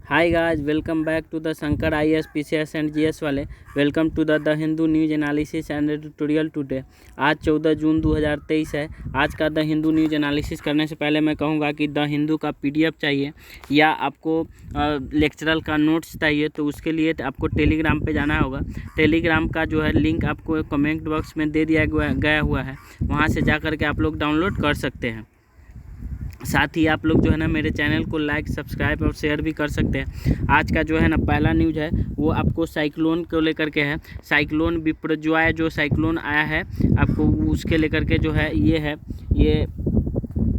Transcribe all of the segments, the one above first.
Hi guys, welcome back to the Shankar IAS PCS and GS वाले। Welcome to the Hindu news analysis and tutorial today. आज 14 जून 2023 है। आज का the Hindu news analysis करने से पहले मैं कहूँगा कि द हिंदू का पीडीएफ चाहिए या आपको लेक्चरल का नोट्स चाहिए तो उसके लिए आपको टेलीग्राम पे जाना होगा। टेलीग्राम का जो है लिंक आपको कमेंट बॉक्स में दे दिया गया हुआ है, वहाँ से जा कर के आप लोग डाउनलोड कर सकते हैं। साथ ही आप लोग जो है ना मेरे चैनल को लाइक, सब्सक्राइब और शेयर भी कर सकते हैं। आज का जो है ना पहला न्यूज़ है वो आपको साइक्लोन को लेकर के है। साइक्लोन बिपरजॉय जो साइक्लोन आया है आपको उसके लेकर के जो है ये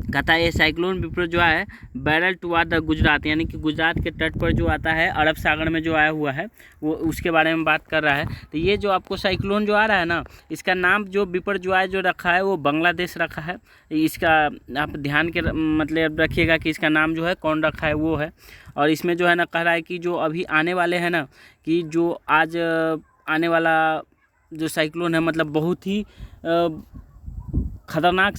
कहता है ये साइक्लोन बिपरजॉय है बैरल टुवार्ड द गुजरात, यानी कि गुजरात के तट पर जो आता है अरब सागर में जो आया हुआ है वो उसके बारे में बात कर रहा है। तो ये जो आपको साइक्लोन जो आ रहा है ना, इसका नाम जो बिपरजॉय जो रखा है वो बांग्लादेश रखा है। इसका आप ध्यान के मतलब रखिएगा कि इसका नाम जो है कौन रखा है वो है। और इसमें जो है ना कह रहा है कि जो अभी आने वाले हैं ना, कि जो आज आने वाला जो साइक्लोन है मतलब बहुत ही ख़तरनाक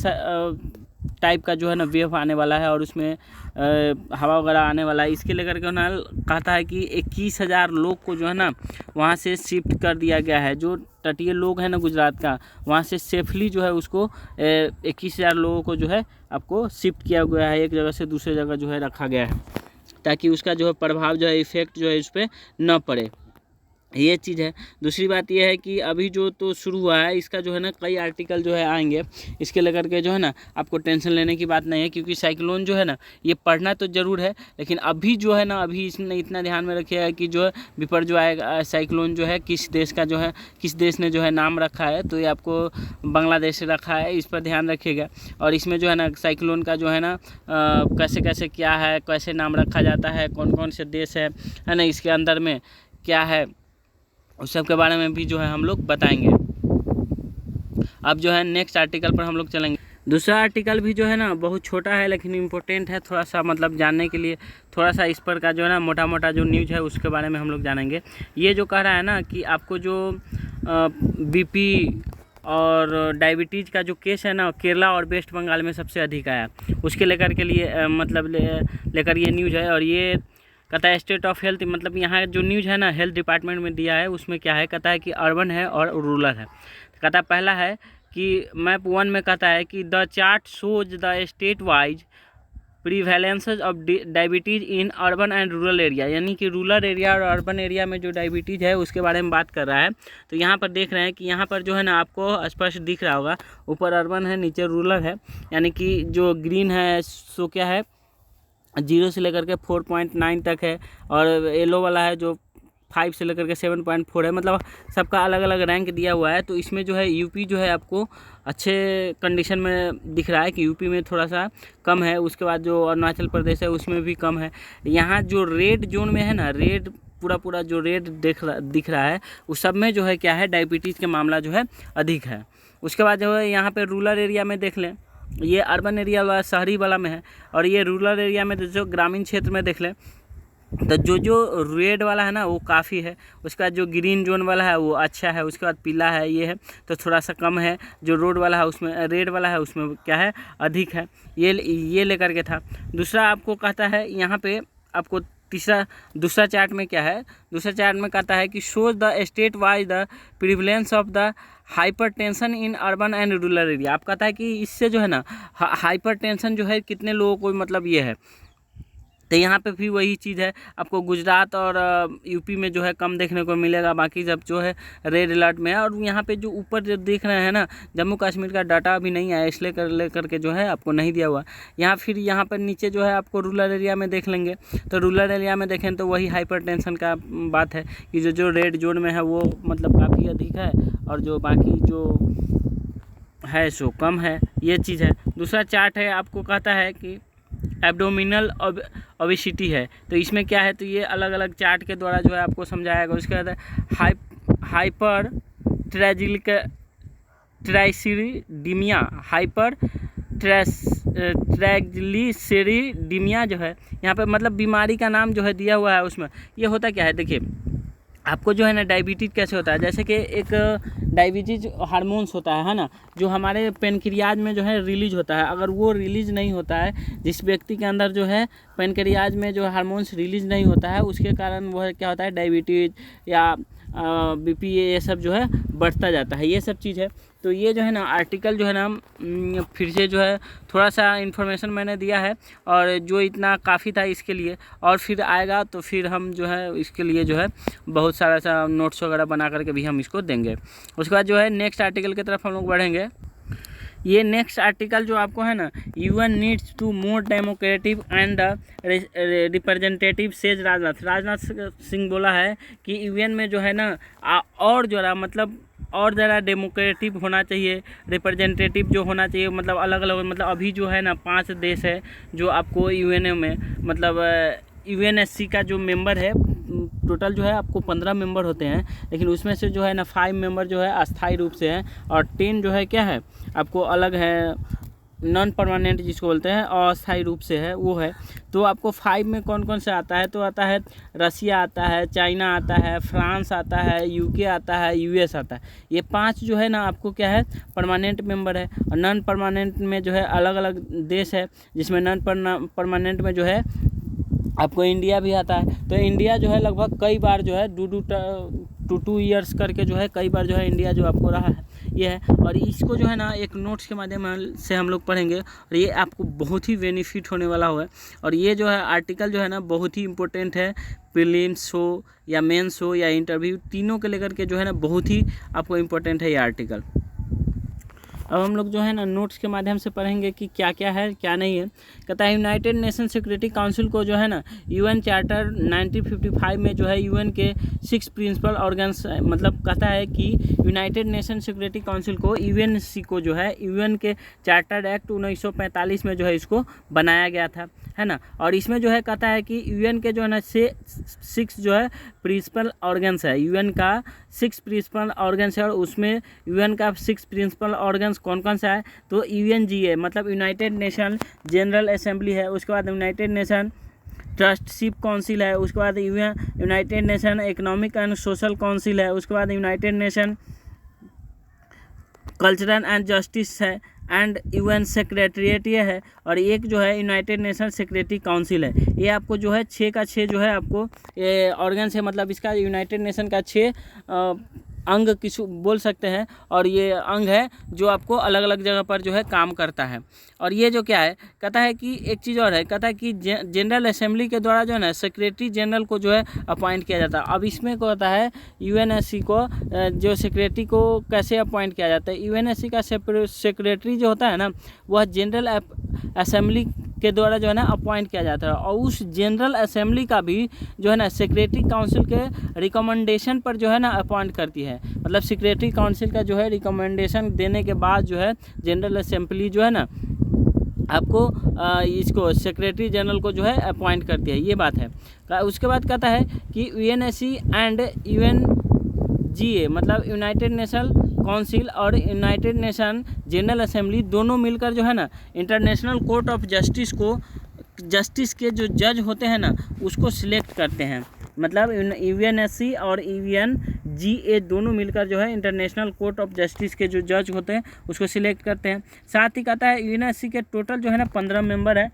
टाइप का जो है ना वेव आने वाला है और उसमें हवा वगैरह आने वाला है। इसके लेकर के ना कहता है कि 21,000 लोग को जो है ना वहाँ से शिफ्ट कर दिया गया है। जो तटीय लोग हैं ना गुजरात का, वहाँ से सेफली जो है उसको 21,000 लोगों को जो है आपको शिफ्ट किया गया है, एक जगह से दूसरे जगह जो है रखा गया है, ताकि उसका जो है प्रभाव जो है इफेक्ट जो है उस पर न पड़े। ये चीज़ है। दूसरी बात ये है कि अभी जो तो शुरू हुआ है इसका जो है ना कई आर्टिकल जो है आएंगे, इसके लेकर के जो है ना आपको टेंशन लेने की बात नहीं है, क्योंकि साइक्लोन जो है ना ये पढ़ना तो ज़रूर है, लेकिन अभी जो है ना अभी इसने इतना ध्यान में रखिएगा कि जो है बिपरजॉय साइक्लोन जो है किस देश का जो है किस देश ने जो है नाम रखा है, तो ये आपको बांग्लादेश से रखा है, इस पर ध्यान रखिएगा। और इसमें जो है ना साइक्लोन का जो है ना कैसे कैसे क्या है, कैसे नाम रखा जाता है, कौन कौन से देश है ना, इसके अंदर में क्या है, उस सब के बारे में भी जो है हम लोग बताएंगे। अब जो है नेक्स्ट आर्टिकल पर हम लोग चलेंगे। दूसरा आर्टिकल भी जो है ना बहुत छोटा है लेकिन इम्पोर्टेंट है, थोड़ा सा मतलब जानने के लिए थोड़ा सा इस पर का जो है ना मोटा मोटा जो न्यूज़ है उसके बारे में हम लोग जानेंगे। ये जो कह रहा है ना कि आपको जो बीपी और डायबिटीज़ का जो केस है ना केरला और वेस्ट बंगाल में सबसे अधिक आया, उसके लेकर के लिए मतलब लेकर ये न्यूज़ है। और ये कहता है स्टेट ऑफ हेल्थ, मतलब यहाँ जो न्यूज़ है ना हेल्थ डिपार्टमेंट में दिया है, उसमें क्या है कहता है कि अर्बन है और रूरल है। कहता है पहला है कि मैप 1 में कहता है कि the chart shows the state wise prevalence of diabetes in urban and rural area, यानी कि रूरल एरिया और अर्बन एरिया में जो डायबिटीज़ है उसके बारे में बात कर रहा है। तो यहाँ पर देख रहे हैं कि यहाँ पर जो है ना आपको स्पष्ट दिख रहा होगा, ऊपर अर्बन है नीचे रूरल है, यानी कि जो ग्रीन है सो क्या है 0 से लेकर के 4.9 तक है, और येलो वाला है जो 5 से लेकर के 7.4 है, मतलब सबका अलग अलग रैंक दिया हुआ है। तो इसमें जो है यूपी जो है आपको अच्छे कंडीशन में दिख रहा है कि यूपी में थोड़ा सा कम है। उसके बाद जो अरुणाचल प्रदेश है उसमें भी कम है। यहाँ जो रेड जोन में है ना, रेड पूरा जो रेड दिख रहा है उस सब में जो है क्या है डायबिटीज़ के मामला जो है अधिक है। उसके बाद जो है यहाँ पे रूरल एरिया में देख लें, ये अर्बन एरिया वाला शहरी वाला में है, और ये रूरल एरिया में जो ग्रामीण क्षेत्र में देख लें तो जो रेड वाला है ना वो काफ़ी है। उसके बाद जो ग्रीन जोन वाला है वो अच्छा है। उसके बाद पीला है ये है तो थोड़ा सा कम है। जो रोड वाला है उसमें रेड वाला है उसमें क्या है अधिक है। ये लेकर के था। दूसरा आपको कहता है यहाँ पे आपको दूसरा चार्ट में क्या है, दूसरा चार्ट में कहता है कि shows the state wise the prevalence of the hypertension in urban and rural area. आप कहता है कि इससे जो है ना हाइपरटेंशन जो है कितने लोगों को मतलब ये है। तो यहाँ पे भी वही चीज़ है, आपको गुजरात और यूपी में जो है कम देखने को मिलेगा, बाकी सब जो है रेड अलर्ट में है। और यहाँ पे जो ऊपर जो देख रहे हैं ना जम्मू कश्मीर का डाटा अभी नहीं आया, इसलिए लेकर के जो है आपको नहीं दिया हुआ। यहाँ फिर यहाँ पर नीचे जो है आपको रूरल एरिया में देख लेंगे, तो रूरल एरिया में देखें तो वही हाइपरटेंशन का बात है कि जो रेड जोन में है वो मतलब काफ़ी अधिक है, और जो बाकी जो है सो कम है। ये चीज़ है। दूसरा चार्ट है आपको कहता है कि एब्डोमिनल ओबेसिटी है, तो इसमें क्या है, तो ये अलग अलग चार्ट के द्वारा जो है आपको समझाएगा। उसके बाद हाइपर ट्राइग्लिसरीडीमिया, हाइपर ट्राइग्लिसरीडीमिया जो है यहाँ पे मतलब बीमारी का नाम जो है दिया हुआ है। उसमें ये होता क्या है देखिए, आपको जो है ना डायबिटीज़ कैसे होता है, जैसे कि एक डायबिटीज़ हार्मोन्स होता है ना, जो हमारे पेनक्रियाज में जो है रिलीज होता है। अगर वो रिलीज नहीं होता है, जिस व्यक्ति के अंदर जो है पेनक्रियाज में जो हार्मोन्स रिलीज नहीं होता है, उसके कारण वो क्या होता है डायबिटीज़ या बीपी ये सब जो है बढ़ता जाता है, ये सब चीज़ है। तो ये जो है ना आर्टिकल जो है ना फिर से जो है थोड़ा सा इन्फॉर्मेशन मैंने दिया है, और जो इतना काफ़ी था इसके लिए, और फिर आएगा तो फिर हम जो है इसके लिए जो है बहुत सारा सा नोट्स वगैरह बना करके भी हम इसको देंगे। उसके बाद जो है नेक्स्ट आर्टिकल की तरफ हम लोग बढ़ेंगे। ये नेक्स्ट आर्टिकल जो आपको है ना, UN needs to more democratic and representative says Rajnath Singh बोला है कि यूएन में जो है ना और जो मतलब और ज़रा डेमोक्रेटिव होना चाहिए, रिप्रेजेंटेटिव जो होना चाहिए, मतलब अलग अलग, मतलब अभी जो है ना 5 देश है जो आपको यूएनए में, मतलब यूएनएससी का जो मेंबर है, टोटल जो है आपको 15 मेंबर होते हैं, लेकिन उसमें से जो है ना 5 मेंबर जो है अस्थायी रूप से हैं, और 10 जो है क्या है आपको अलग है, नॉन परमानेंट जिसको बोलते हैं, अस्थायी रूप से है वो है। तो आपको 5 में कौन कौन से आता है, तो आता है रसिया आता है, चाइना आता है, फ्रांस आता है, यूके आता है, यूएस आता है। ये 5 जो है ना आपको क्या है परमानेंट मेंबर है, और नॉन परमानेंट में जो है अलग अलग देश है, जिसमें नॉन परमानेंट में जो है आपको इंडिया भी आता है। तो इंडिया जो है लगभग कई बार जो है 2 ईयर्स करके जो है कई बार जो है इंडिया जो आपको रहा है ये है। और इसको जो है ना एक नोट्स के माध्यम से हम लोग पढ़ेंगे, और ये आपको बहुत ही बेनिफिट होने वाला हुआ है। और ये जो है आर्टिकल जो है ना बहुत ही इंपॉर्टेंट है, प्रीलिम्स हो या मेंस हो या इंटरव्यू, तीनों के लेकर के जो है ना बहुत ही आपको इम्पोर्टेंट है ये आर्टिकल। अब हम लोग जो है ना नोट्स के माध्यम से पढ़ेंगे कि क्या क्या है क्या नहीं है। कहता है यूनाइटेड नेशन सिक्योरिटी काउंसिल को जो है ना यूएन चार्टर 1955 में जो है यूएन के 6 प्रिंसिपल ऑर्गन्स, मतलब कहता है कि यूनाइटेड नेशन सिक्योरिटी काउंसिल को यूएनसी को जो है यूएन के चार्टर एक्ट 1945 में जो है इसको बनाया गया था, है ना। और इसमें जो है कहता है कि यूएन के जो है ना 6 जो है प्रिंसिपल ऑर्गन्स है, यूएन का 6 प्रिंसिपल ऑर्गन्स है, और उसमें यूएन का 6 प्रिंसिपल ऑर्गन्स कौन कौन सा है, तो यूएनजीए मतलब यूनाइटेड नेशन जनरल असेंबली है, उसके बाद यूनाइटेड नेशन ट्रस्टशिप काउंसिल है, उसके बाद United nation economic and social council है, उसके बाद United nation cultural and justice है, एंड यूएन सेक्रेटरीट ये है, और एक जो है यूनाइटेड नेशन सिक्योरिटी काउंसिल है। ये आपको जो है 6 का 6 जो है आपको ये ऑर्गन्स है, मतलब इसका यूनाइटेड नेशन का 6 अंग किसी बोल सकते हैं, और ये अंग है जो आपको अलग अलग जगह पर जो है काम करता है। और ये जो क्या है कहता है कि एक चीज़ और है, कहता है कि जनरल असेंबली के द्वारा जो है ना सेक्रेटरी जनरल को जो है अपॉइंट किया जाता है। अब इसमें क्या होता है यूएनएससी को जो सेक्रेटरी को कैसे अपॉइंट किया जाता है, यूएनएससी का सेक्रेटरी जो होता है ना वह जनरल असेंबली के द्वारा जो है ना अपॉइंट किया जाता है, और उस जनरल असेंबली का भी जो है ना सेक्रेटरी काउंसिल के रिकमेंडेशन पर जो है ना अपॉइंट करती है। मतलब सेक्रेटरी काउंसिल का जो है रिकमेंडेशन देने के बाद जो है जनरल असेंबली जो है ना आपको इसको सेक्रेटरी जनरल को जो है अपॉइंट करती है, ये बात है। उसके बाद कहता है कि यूएनएससी एंड यूएनजीए मतलब यूनाइटेड नेशन काउंसिल और यूनाइटेड नेशन जनरल असेंबली दोनों मिलकर जो है ना इंटरनेशनल कोर्ट ऑफ जस्टिस को, जस्टिस के जो जज होते हैं ना उसको सिलेक्ट करते हैं। मतलब यूएनएससी और यूएनजीए दोनों मिलकर जो है इंटरनेशनल कोर्ट ऑफ जस्टिस के जो जज होते हैं उसको सिलेक्ट करते हैं। साथ ही कहता है यूएनएससी के टोटल जो है ना 15 मेंबर है,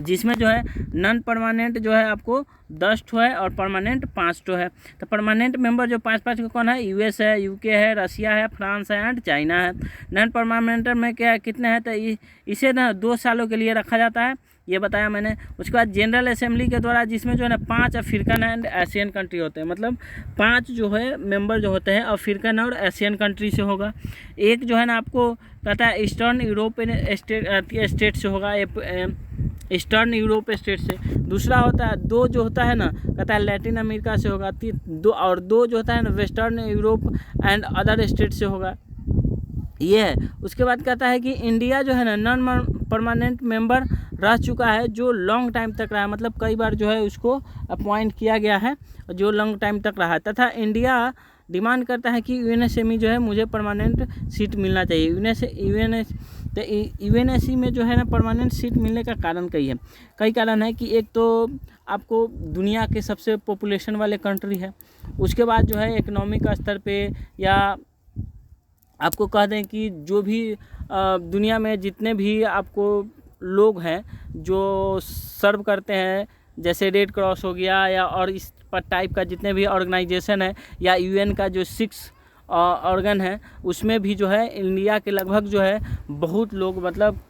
जिसमें जो है नॉन परमानेंट जो है आपको 10 ठो है और परमानेंट 5 ठो है। तो परमानेंट मेंबर जो 5-5 का कौन है, यूएस है, यूके है, रसिया है, फ्रांस है एंड चाइना है। नॉन परमानेंट में क्या है कितने हैं, तो इसे ना 2 सालों के लिए रखा जाता है, ये बताया मैंने। उसके बाद जनरल असेंबली के द्वारा जिसमें जो है ना 5 अफ्रीकन एंड एशियन कंट्री होते हैं, मतलब 5 जो है मेंबर जो होते हैं अफ्रीकन और एशियन कंट्री से होगा। एक जो है ना आपको कहता है ईस्टर्न यूरोपियन स्टेट से होगा, ईस्टर्न यूरोप स्टेट से। दूसरा होता है 2 जो होता है ना कहता है लैटिन अमेरिका से होगा, 2 जो होता है ना western Europe and other state से होगा, ये है। उसके बाद कहता है कि इंडिया जो है ना नॉन परमानेंट मेंबर रह चुका है जो लॉन्ग टाइम तक रहा है, मतलब कई बार जो है उसको अपॉइंट किया गया है जो लॉन्ग टाइम तक रहा है। तथा इंडिया डिमांड करता है कि यूएनएससी जो है मुझे परमानेंट सीट मिलना चाहिए। यूएनएससी में जो है ना परमानेंट सीट मिलने का कारण कई कारण है कि एक तो आपको दुनिया के सबसे पॉपुलेशन वाले कंट्री है। उसके बाद जो है इकोनॉमिक स्तर पे या आपको कह दें कि जो भी दुनिया में जितने भी आपको लोग हैं जो सर्व करते हैं, जैसे रेड क्रॉस हो गया या और इस पर टाइप का जितने भी ऑर्गेनाइजेशन है या यूएन का जो 6 ऑर्गन है, उसमें भी जो है इंडिया के लगभग जो है बहुत लोग, मतलब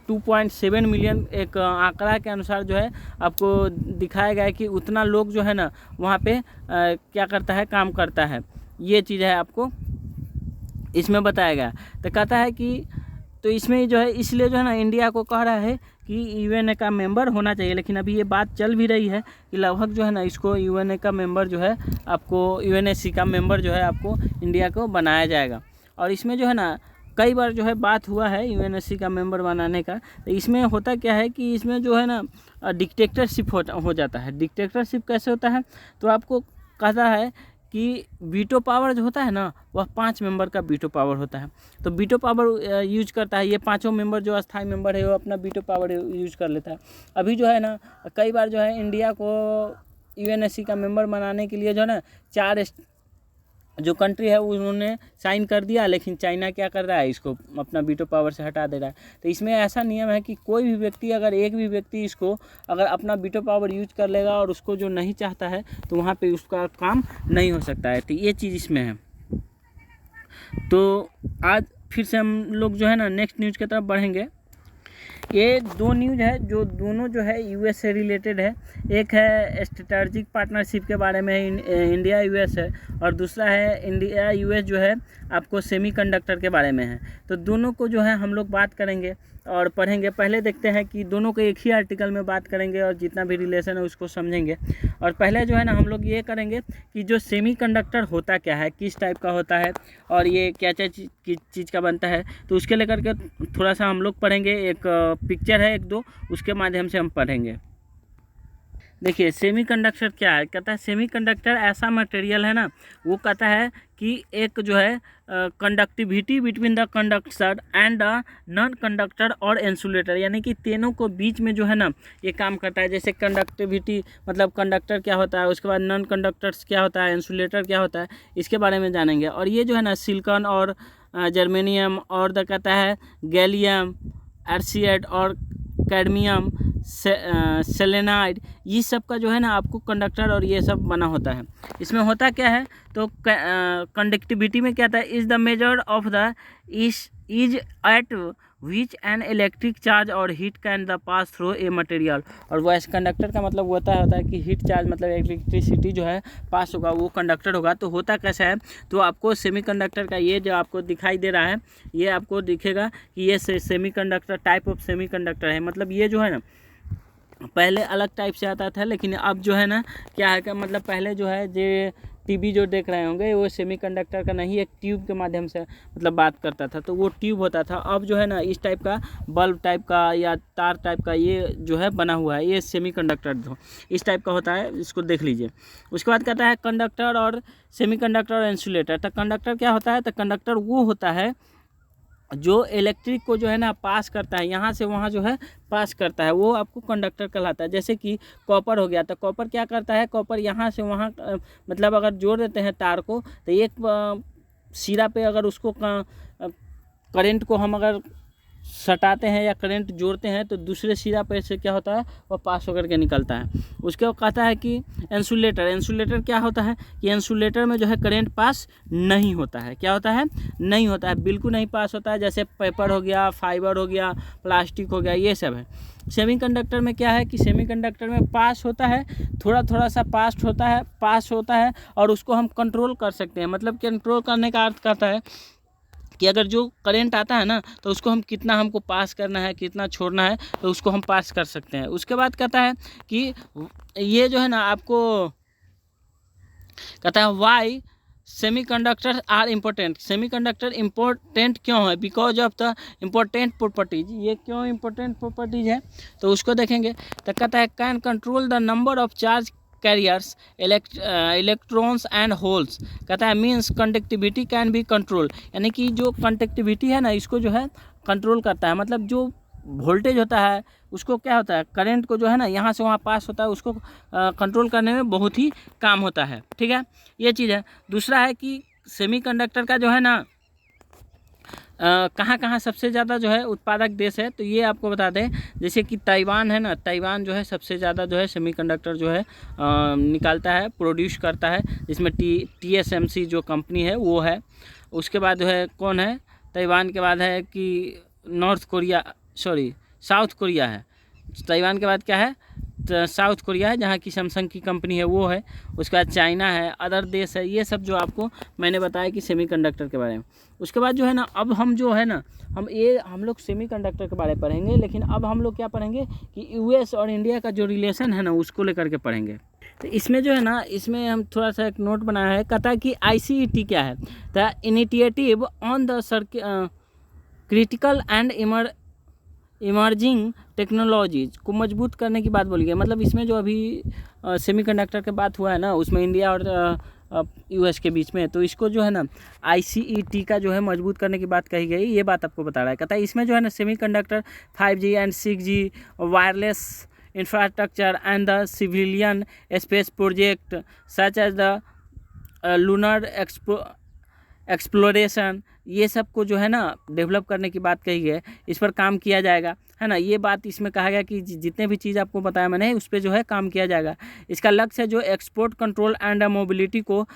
2.7 मिलियन एक आंकड़ा के अनुसार जो है आपको दिखाया गया है कि उतना लोग जो है ना वहाँ पे क्या करता है, काम करता है। ये चीज़ है आपको इसमें बताया गया। तो कहता है कि तो इसमें जो है इसलिए जो है ना इंडिया को कह रहा है कि यूएनए का मेंबर होना चाहिए। लेकिन अभी ये बात चल भी रही है कि लगभग जो है ना इसको यूएनए का मेंबर जो है आपको यूएनएससी का मेंबर जो है आपको इंडिया को बनाया जाएगा। और इसमें जो है ना कई बार जो है बात हुआ है यूएनएससी का मेंबर बनाने का। तो इसमें होता क्या है कि इसमें जो है ना डिक्टेटरशिप हो जाता है। डिक्टेटरशिप कैसे होता है, तो आपको कहता है कि वीटो पावर जो होता है ना वह 5 मेंबर का वीटो पावर होता है। तो वीटो पावर यूज करता है, ये 5 मेंबर जो अस्थाई मेंबर है वो अपना वीटो पावर यूज कर लेता है। अभी जो है ना कई बार जो है इंडिया को यूएनएससी का मेंबर बनाने के लिए जो है ना 4 जो कंट्री है उन्होंने साइन कर दिया, लेकिन चाइना क्या कर रहा है, इसको अपना वीटो पावर से हटा दे रहा है। तो इसमें ऐसा नियम है कि कोई भी व्यक्ति, अगर एक भी व्यक्ति इसको अगर अपना वीटो पावर यूज कर लेगा और उसको जो नहीं चाहता है तो वहाँ पे उसका काम नहीं हो सकता है। तो ये चीज़ इसमें है। तो आज फिर से हम लोग जो है ना नेक्स्ट न्यूज़ की तरफ बढ़ेंगे। ये 2 न्यूज़ है जो दोनों जो है यूएस से रिलेटेड है। एक है स्ट्रेटजिक पार्टनरशिप के बारे में, इंडिया यूएस है, और दूसरा है इंडिया यूएस जो है आपको सेमीकंडक्टर के बारे में है। तो दोनों को जो है हम लोग बात करेंगे और पढ़ेंगे। पहले देखते हैं कि दोनों को एक ही आर्टिकल में बात करेंगे और जितना भी रिलेशन है उसको समझेंगे। और पहले जो है ना हम लोग ये करेंगे कि जो सेमीकंडक्टर होता क्या है, किस टाइप का होता है और ये क्या क्या चीज़ का बनता है, तो उसके लेकर के थोड़ा सा हम लोग पढ़ेंगे। एक पिक्चर है 1-2, उसके माध्यम से हम पढ़ेंगे। देखिए सेमीकंडक्टर क्या है, कहता है सेमीकंडक्टर ऐसा मटेरियल है ना, वो कहता है कि एक जो है conductivity between the conductor and the non conductor और इंसुलेटर, यानी कि तीनों को बीच में जो है ना ये काम करता है। जैसे कंडक्टिविटी मतलब कंडक्टर क्या होता है, उसके बाद नॉन कंडक्टर्स क्या होता है, इंसुलेटर क्या होता है, इसके बारे में जानेंगे। और ये जो है ना सिलिकॉन और जर्मेनियम और कहता है गैलियम आर्सेनाइड और कैडमियम सेलेनाइड, ये सब का जो है ना आपको कंडक्टर और ये सब बना होता है। इसमें होता क्या है, तो कंडक्टिविटी में क्या था, is the measure of the ease at which an electric charge और heat can the pass through a material. और वैसे कंडक्टर का मतलब होता है कि हीट चार्ज मतलब इलेक्ट्रिसिटी जो है पास होगा वो कंडक्टर होगा। तो होता कैसा है, तो आपको सेमीकंडक्टर का ये जो आपको दिखाई दे रहा है, ये आपको दिखेगा कि ये सेमीकंडक्टर टाइप ऑफ सेमीकंडक्टर है। मतलब ये जो है ना पहले अलग टाइप से आता था, लेकिन अब जो है ना क्या है, क्या मतलब पहले जो है जो टीवी जो देख रहे होंगे वो सेमीकंडक्टर का नहीं, एक ट्यूब के माध्यम से मतलब बात करता था, तो वो ट्यूब होता था। अब जो है ना इस टाइप का बल्ब टाइप का या तार टाइप का ये जो है बना हुआ है, ये सेमीकंडक्टर जो इस टाइप का होता है, इसको देख लीजिए। उसके बाद कहता है कंडक्टर और सेमीकंडक्टर और इंसुलेटर। तो कंडक्टर क्या होता है, तो कंडक्टर वो होता है जो इलेक्ट्रिक को जो है ना पास करता है, यहाँ से वहाँ जो है पास करता है, वो आपको कंडक्टर कहलाता है। जैसे कि कॉपर हो गया, तो कॉपर क्या करता है, कॉपर यहाँ से वहाँ मतलब अगर जोड़ देते हैं तार को, तो एक सिरा पे अगर उसको करंट को हम अगर सटाते हैं या करंट जोड़ते हैं तो दूसरे सिरा पे से क्या होता है, वो पास होकर के निकलता है। उसके बाद कहता है कि इंसुलेटर क्या होता है कि इंसुलेटर में जो है करंट पास नहीं होता है। क्या होता है, नहीं होता है, बिल्कुल नहीं पास होता है। जैसे पेपर हो गया, फाइबर हो गया, प्लास्टिक हो गया, ये सब है। सेमीकंडक्टर में क्या है कि सेमीकंडक्टर में पास होता है, थोड़ा सा पास होता है और उसको हम कंट्रोल कर सकते हैं। मतलब कंट्रोल करने का अर्थ करता है कि अगर जो करंट आता है ना तो उसको हम कितना हमको पास करना है, कितना छोड़ना है, तो उसको हम पास कर सकते हैं। उसके बाद कहता है कि ये जो है ना आपको कहता है why semiconductor are important. Semiconductor important क्यों है, because of the important properties. ये क्यों इम्पोर्टेंट प्रॉपर्टीज है तो उसको देखेंगे। तो कहता है can control the number of charge carriers electrons and holes. कहता है means conductivity can be control, यानी कि जो कंडक्टिविटी है ना इसको जो है कंट्रोल करता है। मतलब जो वोल्टेज होता है उसको क्या होता है, करंट को जो है ना यहाँ से वहाँ पास होता है, उसको कंट्रोल करने में बहुत ही काम होता है। ठीक है, ये चीज़ है। दूसरा है कि सेमीकंडक्टर का जो है ना कहाँ कहाँ सबसे ज़्यादा जो है उत्पादक देश है, तो ये आपको बता दें, जैसे कि ताइवान है ना, ताइवान जो है सबसे ज़्यादा जो है सेमीकंडक्टर जो है निकालता है, प्रोड्यूस करता है, जिसमें TSMC जो कंपनी है वो है। उसके बाद जो है कौन है, ताइवान के बाद है कि साउथ कोरिया है। ताइवान के बाद क्या है, तो साउथ कोरिया है, जहाँ की सैमसंग की कंपनी है वो है। उसके बाद चाइना है, अदर देश है। ये सब जो आपको मैंने बताया कि सेमीकंडक्टर के बारे में। उसके बाद जो है ना, अब हम जो है ना, हम लोग सेमीकंडक्टर के बारे में पढ़ेंगे, लेकिन अब हम लोग क्या पढ़ेंगे कि US और इंडिया का जो रिलेशन है ना, उसको लेकर के पढ़ेंगे। तो इसमें जो है ना, इसमें हम थोड़ा सा एक नोट बनाया है, कहता है कि ICET क्या है, the initiative on the critical and emerging technologies को मजबूत करने की बात बोली गई। मतलब इसमें जो अभी सेमीकंडक्टर के बात हुआ है ना, उसमें इंडिया और US के बीच में, तो इसको जो है ना ICET का जो है मजबूत करने की बात कही गई। ये बात आपको बता रहा है, कहता है इसमें जो है ना semiconductor 5G and 6G wireless infrastructure and the civilian space project such as the lunar exploration, ये सब को जो है ना डेवलप करने की बात कही है, इस पर काम किया जाएगा, है ना। ये बात इसमें कहा गया कि जितने भी चीज़ आपको बताया मैंने, उस पर जो है काम किया जाएगा। इसका लक्ष्य है जो एक्सपोर्ट कंट्रोल एंड मोबिलिटी को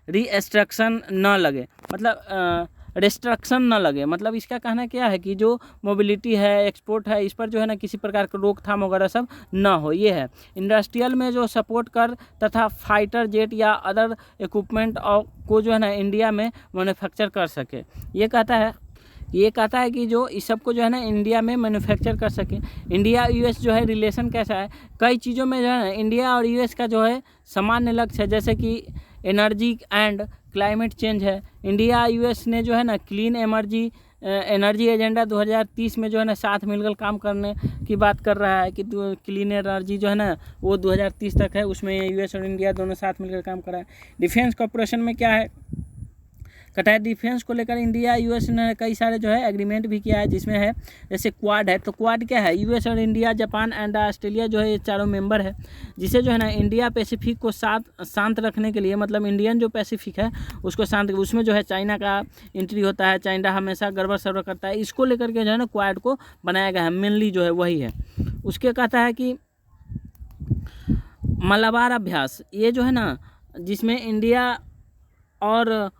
रिस्ट्रक्शन न लगे, मतलब रेस्ट्रक्शन न लगे। मतलब इसका कहना क्या है कि जो मोबिलिटी है, एक्सपोर्ट है, इस पर जो है ना किसी प्रकार का रोकथाम वगैरह सब न हो। ये है इंडस्ट्रियल में जो सपोर्ट कर तथा फाइटर जेट या अदर इक्विपमेंट को जो है ना इंडिया में मैन्युफैक्चर कर सके। ये कहता है कि जो इस सब को जो है ना इंडिया में मैन्युफैक्चर कर सके। इंडिया US जो है रिलेशन कैसा है, कई चीज़ों में जो है ना इंडिया और US का जो है सामान्य लक्ष्य है, जैसे कि एनर्जी एंड क्लाइमेट चेंज है। इंडिया US ने जो है ना क्लीन एनर्जी एजेंडा 2030 में जो है ना साथ मिलकर काम करने की बात कर रहा है कि क्लीन एनर्जी जो है ना वो 2030 तक है, उसमें US और इंडिया दोनों साथ मिलकर काम कर रहा है। डिफेंस कॉर्पोरेशन में क्या है, कहता है डिफेंस को लेकर इंडिया US ने कई सारे जो है एग्रीमेंट भी किया है, जिसमें है जैसे क्वाड है। तो क्वाड क्या है, US और इंडिया, जापान एंड ऑस्ट्रेलिया जो है ये चारों मेंबर है, जिसे जो है ना इंडिया पैसिफिक को शांत रखने के लिए, मतलब इंडियन जो पैसिफिक है उसको शांत, उसमें जो है चाइना का एंट्री होता है। चाइना हमेशा गड़बड़ सड़बड़ करता है, इसको लेकर के जो है ना क्वाड को बनाया गया है, मेनली जो है वही है। उसके कहता है कि मलाबार अभ्यास, ये जो है ना जिसमें इंडिया और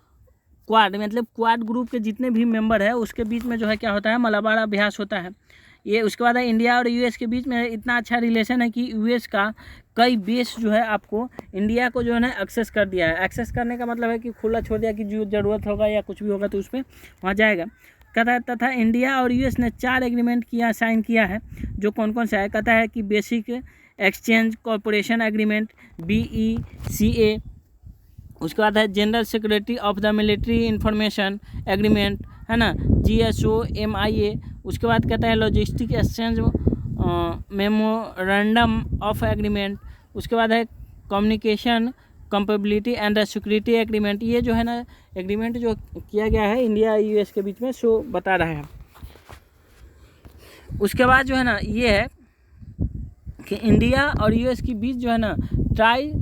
क्वाड, मतलब क्वाड ग्रुप के जितने भी मेंबर है उसके बीच में जो है क्या होता है, मलाबार अभ्यास होता है। ये उसके बाद है इंडिया और US के बीच में इतना अच्छा रिलेशन है कि US का कई बेस जो है आपको इंडिया को जो है ना एक्सेस कर दिया है। एक्सेस करने का मतलब है कि खुला छोड़ दिया कि जो ज़रूरत होगा या कुछ भी होगा तो उस पर वहाँ जाएगा। कहता है तथा इंडिया और US ने 4 एग्रीमेंट साइन किया है, जो कौन कौन सा है, कहता है कि basic exchange corporation agreement BECA, उसके बाद है general security of the military information agreement, है ना, GSOMIA। उसके बाद कहता है logistic exchange memorandum of agreement. उसके बाद है communication compatibility and security agreement. ये जो है ना एग्रीमेंट जो किया गया है इंडिया US के बीच में, सो बता रहा है। उसके बाद जो है ना ये है कि इंडिया और US के बीच जो है ना ट्राई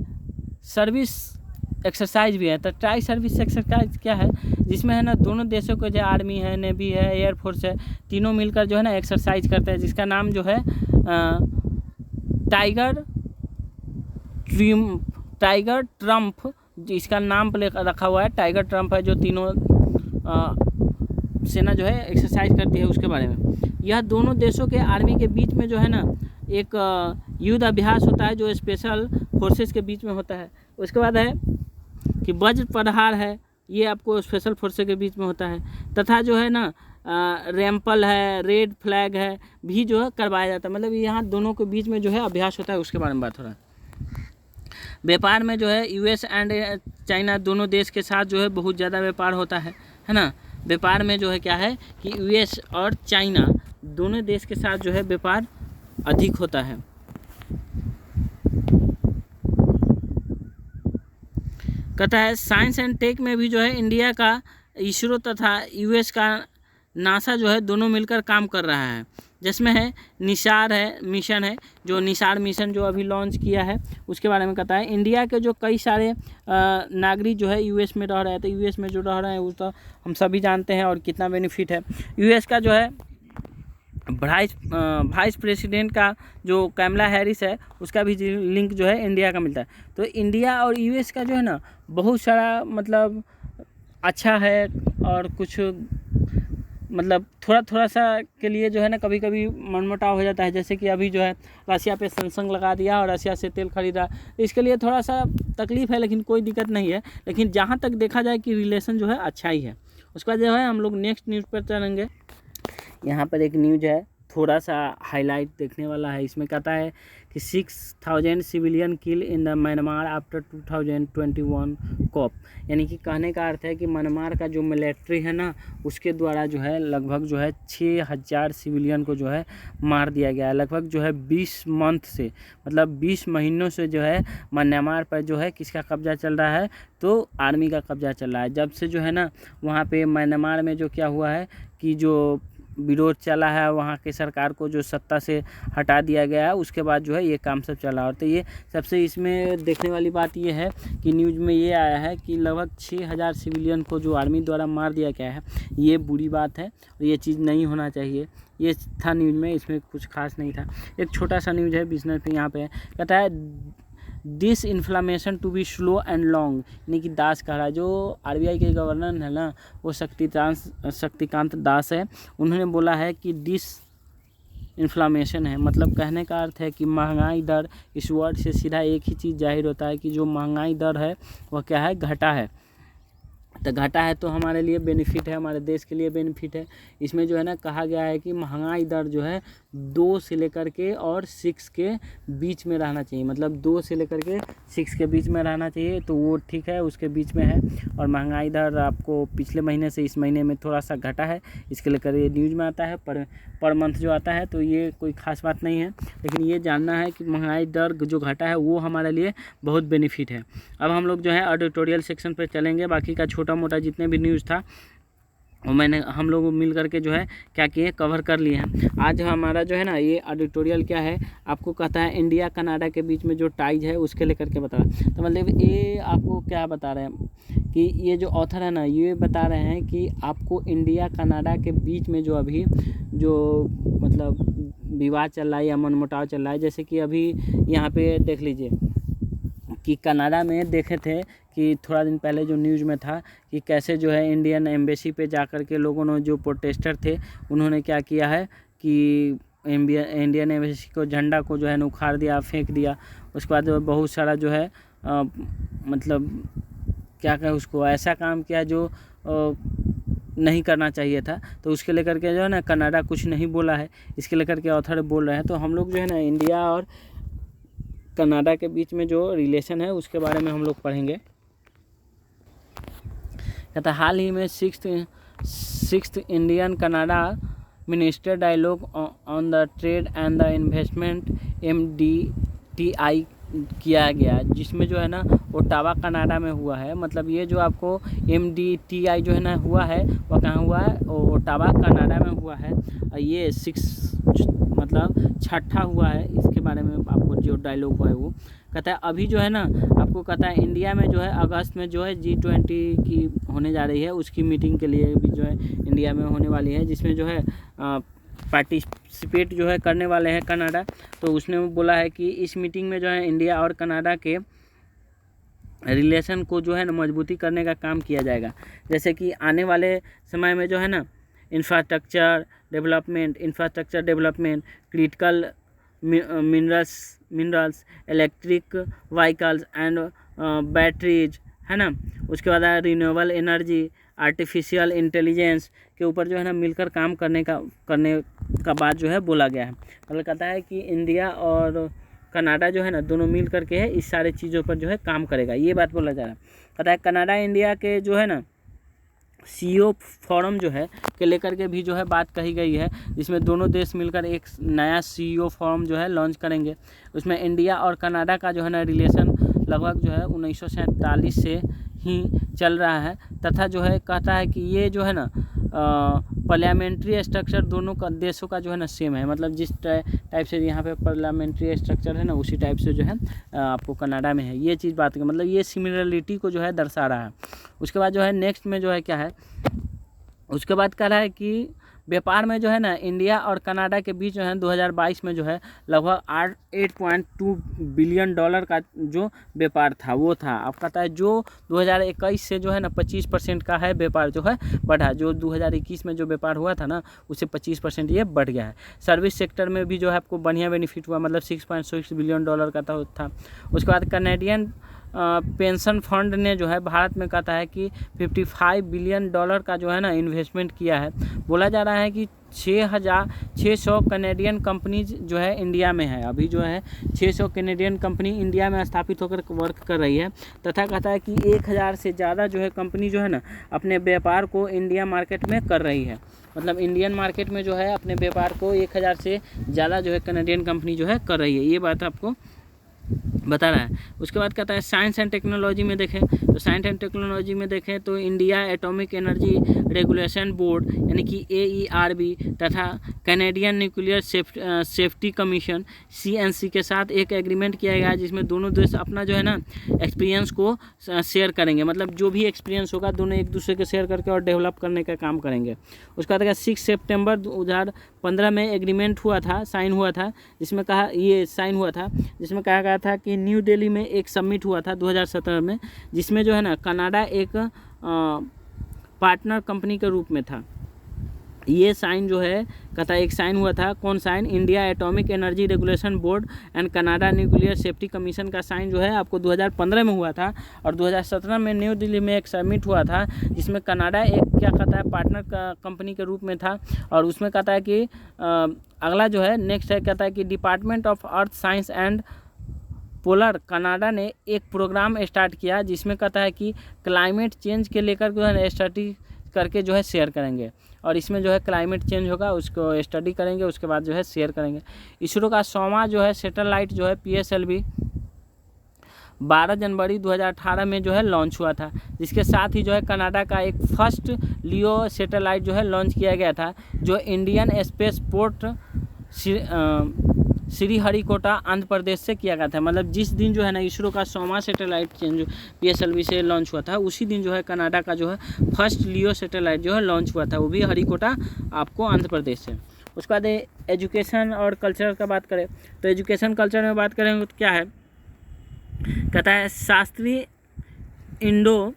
सर्विस एक्सरसाइज भी है। तो ट्राई सर्विस एक्सरसाइज क्या है, जिसमें है ना दोनों देशों को जो आर्मी है, नेवी है, एयरफोर्स है, तीनों मिलकर जो है ना एक्सरसाइज करते हैं, जिसका नाम जो है टाइगर ट्रम्प, इसका नाम रखा हुआ है टाइगर ट्रम्प है, जो तीनों सेना जो है एक्सरसाइज करती है उसके बारे में। यह दोनों देशों के आर्मी के बीच में जो है ना एक युद्ध अभ्यास होता है, जो स्पेशल फोर्सेस के बीच में होता है। उसके बाद है कि वज्र प्रहार है, ये आपको स्पेशल फोर्सेस के बीच में होता है। तथा जो है ना रैंपल है, रेड फ्लैग है भी जो है करवाया जाता है। मतलब यहाँ दोनों के बीच में जो है अभ्यास होता है, उसके बारे में बात हो रहा है। व्यापार में जो है US एंड चाइना दोनों देश के साथ जो है बहुत ज़्यादा व्यापार होता है ना। व्यापार में जो है क्या है कि US और चाइना दोनों देश के साथ जो है व्यापार अधिक होता है। कहता है साइंस एंड टेक में भी जो है इंडिया का इसरो तथा US का नासा जो है दोनों मिलकर काम कर रहा है, जिसमें है निसार है मिशन है, जो निसार मिशन जो अभी लॉन्च किया है उसके बारे में कहता है। इंडिया के जो कई सारे नागरिक जो है यूएस में रह रहे हैं, तो यूएस में जो रह रहे हैं वो तो हम सभी जानते हैं और कितना बेनिफिट है। यूएस का जो है वाइस प्रेसिडेंट का जो कैमला हैरिस है उसका भी लिंक जो है इंडिया का मिलता है। तो इंडिया और यूएस का जो है ना बहुत सारा मतलब अच्छा है, और कुछ मतलब थोड़ा थोड़ा सा के लिए जो है ना कभी कभी मनमुटाव हो जाता है। जैसे कि अभी जो है रशिया पे संसंग लगा दिया और रशिया से तेल खरीदा, इसके लिए थोड़ा सा तकलीफ है, लेकिन कोई दिक्कत नहीं है। लेकिन जहाँ तक देखा जाए कि रिलेशन जो है अच्छा ही है। उसके बाद जो है हम लोग नेक्स्ट न्यूज़ पर चलेंगे। यहाँ पर एक न्यूज़ है, थोड़ा सा हाईलाइट देखने वाला है। इसमें कहता है कि 6000 civilian kill in the Myanmar after 2021 coup, यानी कि कहने का अर्थ है कि म्यांमार का जो मिलिट्री है ना उसके द्वारा जो है लगभग जो है 6000 सिविलियन को जो है मार दिया गया है। लगभग जो है 20 मंथ से मतलब 20 महीनों से जो है म्यांमार पर जो है किसका कब्जा चल रहा है, तो आर्मी का कब्जा चल रहा है। जब से जो है ना वहाँ पे म्यांमार में जो क्या हुआ है कि जो विरोध चला है, वहाँ के सरकार को जो सत्ता से हटा दिया गया है, उसके बाद जो है ये काम सब चला। और तो ये सबसे इसमें देखने वाली बात ये है कि न्यूज़ में ये आया है कि लगभग 6000 सिविलियन को जो आर्मी द्वारा मार दिया गया है, ये बुरी बात है और ये चीज़ नहीं होना चाहिए। ये था न्यूज़ में, इसमें कुछ खास नहीं था। एक छोटा सा न्यूज़ है बिजनेस पे, यहाँ पे कहता है this inflammation to be slow and long, यानी कि दास कह रहा है। जो आरबीआई के गवर्नर है ना वो शक्तिकांत दास है, उन्होंने बोला है कि डिस इन्फ्लामेशन है, मतलब कहने का अर्थ है कि महंगाई दर। इस वर्ड से सीधा एक ही चीज़ जाहिर होता है कि जो महंगाई दर है वह क्या है, घटा है। तो घटा है तो हमारे लिए बेनिफिट है, हमारे देश के लिए बेनिफिट है। इसमें जो है ना कहा गया है कि महंगाई दर जो है 2 से लेकर के और 6 के बीच में रहना चाहिए, मतलब 2 से लेकर के 6 के बीच में रहना चाहिए, तो वो ठीक है, उसके बीच में है। और महंगाई दर आपको पिछले महीने से इस महीने में थोड़ा सा घटा है, इसके लेकर ये न्यूज़ में आता है। पर मंथ जो आता है तो ये कोई ख़ास बात नहीं है, लेकिन ये जानना है कि महंगाई दर जो घटा है वो हमारे लिए बहुत बेनिफिट है। अब हम लोग जो है एडिटोरियल सेक्शन पर चलेंगे। बाकी का छोटा मोटा जितने भी न्यूज़ था वो हम लोग मिल करके जो है क्या किए, कवर कर लिए हैं। आज हमारा जो है ना ये एडिटोरियल क्या है, आपको कहता है इंडिया कनाडा के बीच में जो टाइज है उसके लेकर के बता रहा है। तो मतलब ये आपको क्या बता रहे हैं कि ये जो ऑथर है ना ये बता रहे हैं कि आपको इंडिया कनाडा के बीच में जो अभी जो मतलब विवाद चल रहा है या मनमुटाव चल रहा है, जैसे कि अभी यहाँ पे देख लीजिए कि कनाडा में देखे थे कि थोड़ा दिन पहले जो न्यूज़ में था कि कैसे जो है इंडियन एम्बेसी पे जाकर के लोगों ने, जो प्रोटेस्टर थे, उन्होंने क्या किया है कि इंडियन एम्बेसी को, झंडा को जो है न उखाड़ दिया, फेंक दिया। उसके बाद बहुत सारा जो है मतलब क्या कहें उसको, ऐसा काम किया जो नहीं करना चाहिए था। तो उसके लेकर के जो है ना कनाडा कुछ नहीं बोला है, इसके लेकर के ऑथर बोल रहे हैं। तो हम लोग जो है ना इंडिया और कनाडा के बीच में जो रिलेशन है उसके बारे में हम लोग पढ़ेंगे। कहता हाल ही में sixth Indian Canada minister dialogue on the trade and the investment MDTI किया गया, जिसमें जो है ना ओटावा कनाडा में हुआ है। मतलब ये जो आपको MDTI जो है ना हुआ है वह कहाँ हुआ है, ओटावा कनाडा में हुआ है। ये 6 मतलब छठा हुआ है। इसके बारे में आपको जो डायलॉग हुआ है वो कहता है अभी जो है ना आपको कहता है इंडिया में जो है अगस्त में जो है G20 की होने जा रही है, उसकी मीटिंग के लिए भी जो है इंडिया में होने वाली है, जिसमें जो है पार्टिसिपेट जो है करने वाले हैं कनाडा। तो उसने बोला है कि इस मीटिंग में जो है इंडिया और कनाडा के रिलेशन को जो है ना मजबूती करने का काम किया जाएगा। जैसे कि आने वाले समय में जो है ना infrastructure development, critical minerals, electric vehicles and batteries है ना। उसके बाद रिन्यूएबल एनर्जी, आर्टिफिशियल इंटेलिजेंस के ऊपर जो है ना मिलकर काम करने का बात जो है बोला गया है। मतलब कहता है कि इंडिया और कनाडा जो है ना दोनों मिल करके है इस सारे चीज़ों पर जो है काम करेगा, ये बात बोला जा रहा है। कहता है कनाडा इंडिया के जो है ना CEO फोरम जो है के लेकर के भी जो है बात कही गई है, जिसमें दोनों देश मिलकर एक नया CEO फोरम जो है लॉन्च करेंगे। उसमें इंडिया और कनाडा का जो है ना रिलेशन लगभग जो है 1947 से ही चल रहा है, तथा जो है कहता है कि ये जो है ना पार्लियामेंट्री स्ट्रक्चर दोनों का देशों का जो है ना सेम है, मतलब जिस टाइप से यहाँ पे पार्लियामेंट्री स्ट्रक्चर है ना उसी टाइप से जो है आपको कनाडा में है। ये चीज़ बात है, मतलब ये सिमिलरिटी को जो है दर्शा रहा है। उसके बाद जो है नेक्स्ट में जो है क्या है, उसके बाद कह रहा है कि व्यापार में जो है ना इंडिया और कनाडा के बीच जो है 2022 में जो है लगभग 8.2 बिलियन डॉलर का जो व्यापार था वो था। अब कहता है जो 2021 से जो है ना 25% का है व्यापार जो है बढ़ा, जो 2021 में जो व्यापार हुआ था ना उससे 25% ये बढ़ गया है। सर्विस सेक्टर में भी जो है आपको बढ़िया बेनिफिट हुआ, मतलब 6.6 बिलियन डॉलर का था। उसके बाद कैनेडियन पेंशन फंड ने जो है भारत में कहता है कि 55 बिलियन डॉलर का जो है ना इन्वेस्टमेंट किया है। बोला जा रहा है कि 6,600 कैनेडियन कंपनीज जो है इंडिया में है। अभी जो है 600 कैनेडियन कंपनी इंडिया में स्थापित होकर वर्क कर रही है, तथा कहता है कि 1,000 से ज़्यादा जो है कंपनी जो है ना अपने व्यापार को इंडिया मार्केट में कर रही है। मतलब इंडियन मार्केट में जो है अपने व्यापार को 1,000 से ज़्यादा जो है कैनेडियन कंपनी जो है कर रही है, ये बात आपको बता रहा है। उसके बाद कहता है साइंस एंड टेक्नोलॉजी में देखें तो साइंस एंड टेक्नोलॉजी में देखें तो India atomic energy regulation board यानी कि AERB तथा Canadian nuclear safety commission CNC के साथ एक एग्रीमेंट किया गया है, जिसमें दोनों देश अपना जो है ना एक्सपीरियंस को शेयर करेंगे। मतलब जो भी एक्सपीरियंस होगा दोनों एक दूसरे के शेयर करके और डेवलप करने का काम करेंगे। उसके बाद 6 सितंबर 2015 में एग्रीमेंट हुआ था, साइन हुआ था, जिसमें जिसमें कहा गया था कि न्यू दिल्ली में एक समिट हुआ था 2017 में, जिसमें जो है ना कनाडा एक पार्टनर कंपनी के रूप में था। ये साइन जो है कहता है एक साइन हुआ था, कौन sign, India atomic energy regulation board and Canada nuclear safety commission का साइन जो है आपको 2015 में हुआ था। और 2017 में न्यू दिल्ली में एक समिट हुआ था, जिसमें कनाडा एक क्या कहता है पार्टनर कंपनी के रूप में था। और उसमें कहता है कि अगला जो है नेक्स्ट है, कहता है कि department of earth science and polar Canada ने एक प्रोग्राम स्टार्ट किया, जिसमें कहता है कि क्लाइमेट चेंज के लेकर जो है स्टडी करके जो है शेयर करेंगे। और इसमें जो है क्लाइमेट चेंज होगा उसको स्टडी करेंगे, उसके बाद जो है शेयर करेंगे। इसरो का 100वां जो है सैटेलाइट जो है PSLV 12 जनवरी 2018 में जो है लॉन्च हुआ था, जिसके साथ ही जो है कनाडा का एक फर्स्ट लियो सैटेलाइट जो है लॉन्च किया गया था, जो Indian space port Sriharikota Andhra Pradesh से किया गया था। मतलब जिस दिन जो है ना इसरो का 100वां सैटेलाइट चेंज PSLV से लॉन्च हुआ था, उसी दिन जो है कनाडा का जो है फर्स्ट लियो सैटेलाइट जो है लॉन्च हुआ था, वो भी हरिकोटा आपको आंध्र प्रदेश से। उसके बाद एजुकेशन और कल्चर का बात करें तो एजुकेशन कल्चर में बात करेंगे तो क्या है, कहता है शास्त्रीय इंडो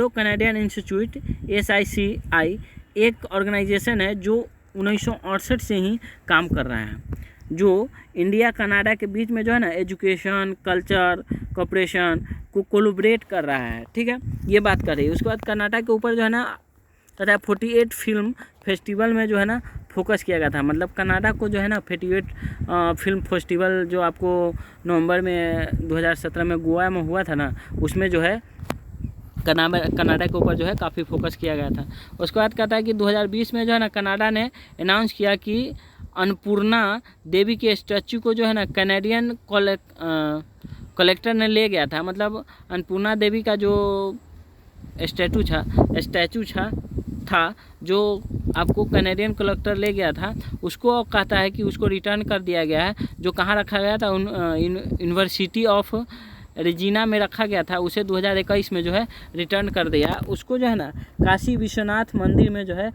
कनाडियन इंस्टीट्यूट SICI एक ऑर्गेनाइजेशन है जो 1968 से ही काम कर रहा है, जो इंडिया कनाडा के बीच में जो है ना एजुकेशन कल्चर कोऑपरेशन को कोलैबोरेट कर रहा है। ठीक है, ये बात कर रही है। उसके बाद कनाडा के ऊपर जो है ना तथा 48 फिल्म फेस्टिवल में जो है ना फोकस किया गया था। मतलब कनाडा को जो है ना 48 फिल्म फेस्टिवल जो आपको नवंबर में 2017 में गोवा में हुआ था ना, उसमें जो है कनाडा के ऊपर जो है काफ़ी फोकस किया गया था। उसके बाद कहता है कि 2020 में जो है ना कनाडा ने अनाउंस किया कि अन्नपूर्णा देवी के स्टैचू को जो है ना कैनेडियन कलेक्टर ने ले गया था। मतलब अन्नपूर्णा देवी का जो स्टैचू था जो आपको कैनेडियन कलेक्टर ले गया था, उसको कहता है कि उसको रिटर्न कर दिया गया है। जो कहाँ रखा गया था, यूनिवर्सिटी ऑफ रेजिना में रखा गया था, उसे 2021 में जो है रिटर्न कर दिया। उसको जो है ना काशी विश्वनाथ मंदिर में जो है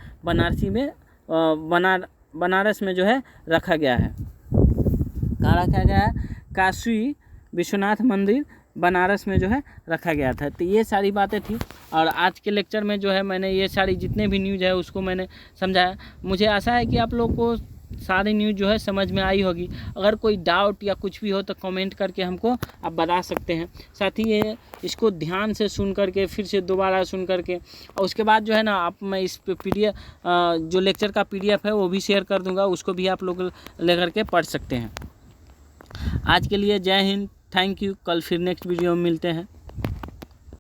बनारस में जो है रखा गया है। कहाँ रखा गया है, काशी विश्वनाथ मंदिर बनारस में जो है रखा गया था। तो ये सारी बातें थी और आज के लेक्चर में जो है मैंने ये सारी जितने भी न्यूज़ है उसको मैंने समझाया। मुझे आशा है कि आप लोग को सारी न्यूज़ जो है समझ में आई होगी। अगर कोई डाउट या कुछ भी हो तो कमेंट करके हमको आप बता सकते हैं। साथ ही ये इसको ध्यान से सुन करके फिर से दोबारा सुन करके और उसके बाद जो है ना आप मैं इस PDF जो लेक्चर का PDF है वो भी शेयर कर दूंगा, उसको भी आप लोग ले करके पढ़ सकते हैं। आज के लिए जय हिंद, थैंक यू। कल फिर नेक्स्ट वीडियो में मिलते हैं।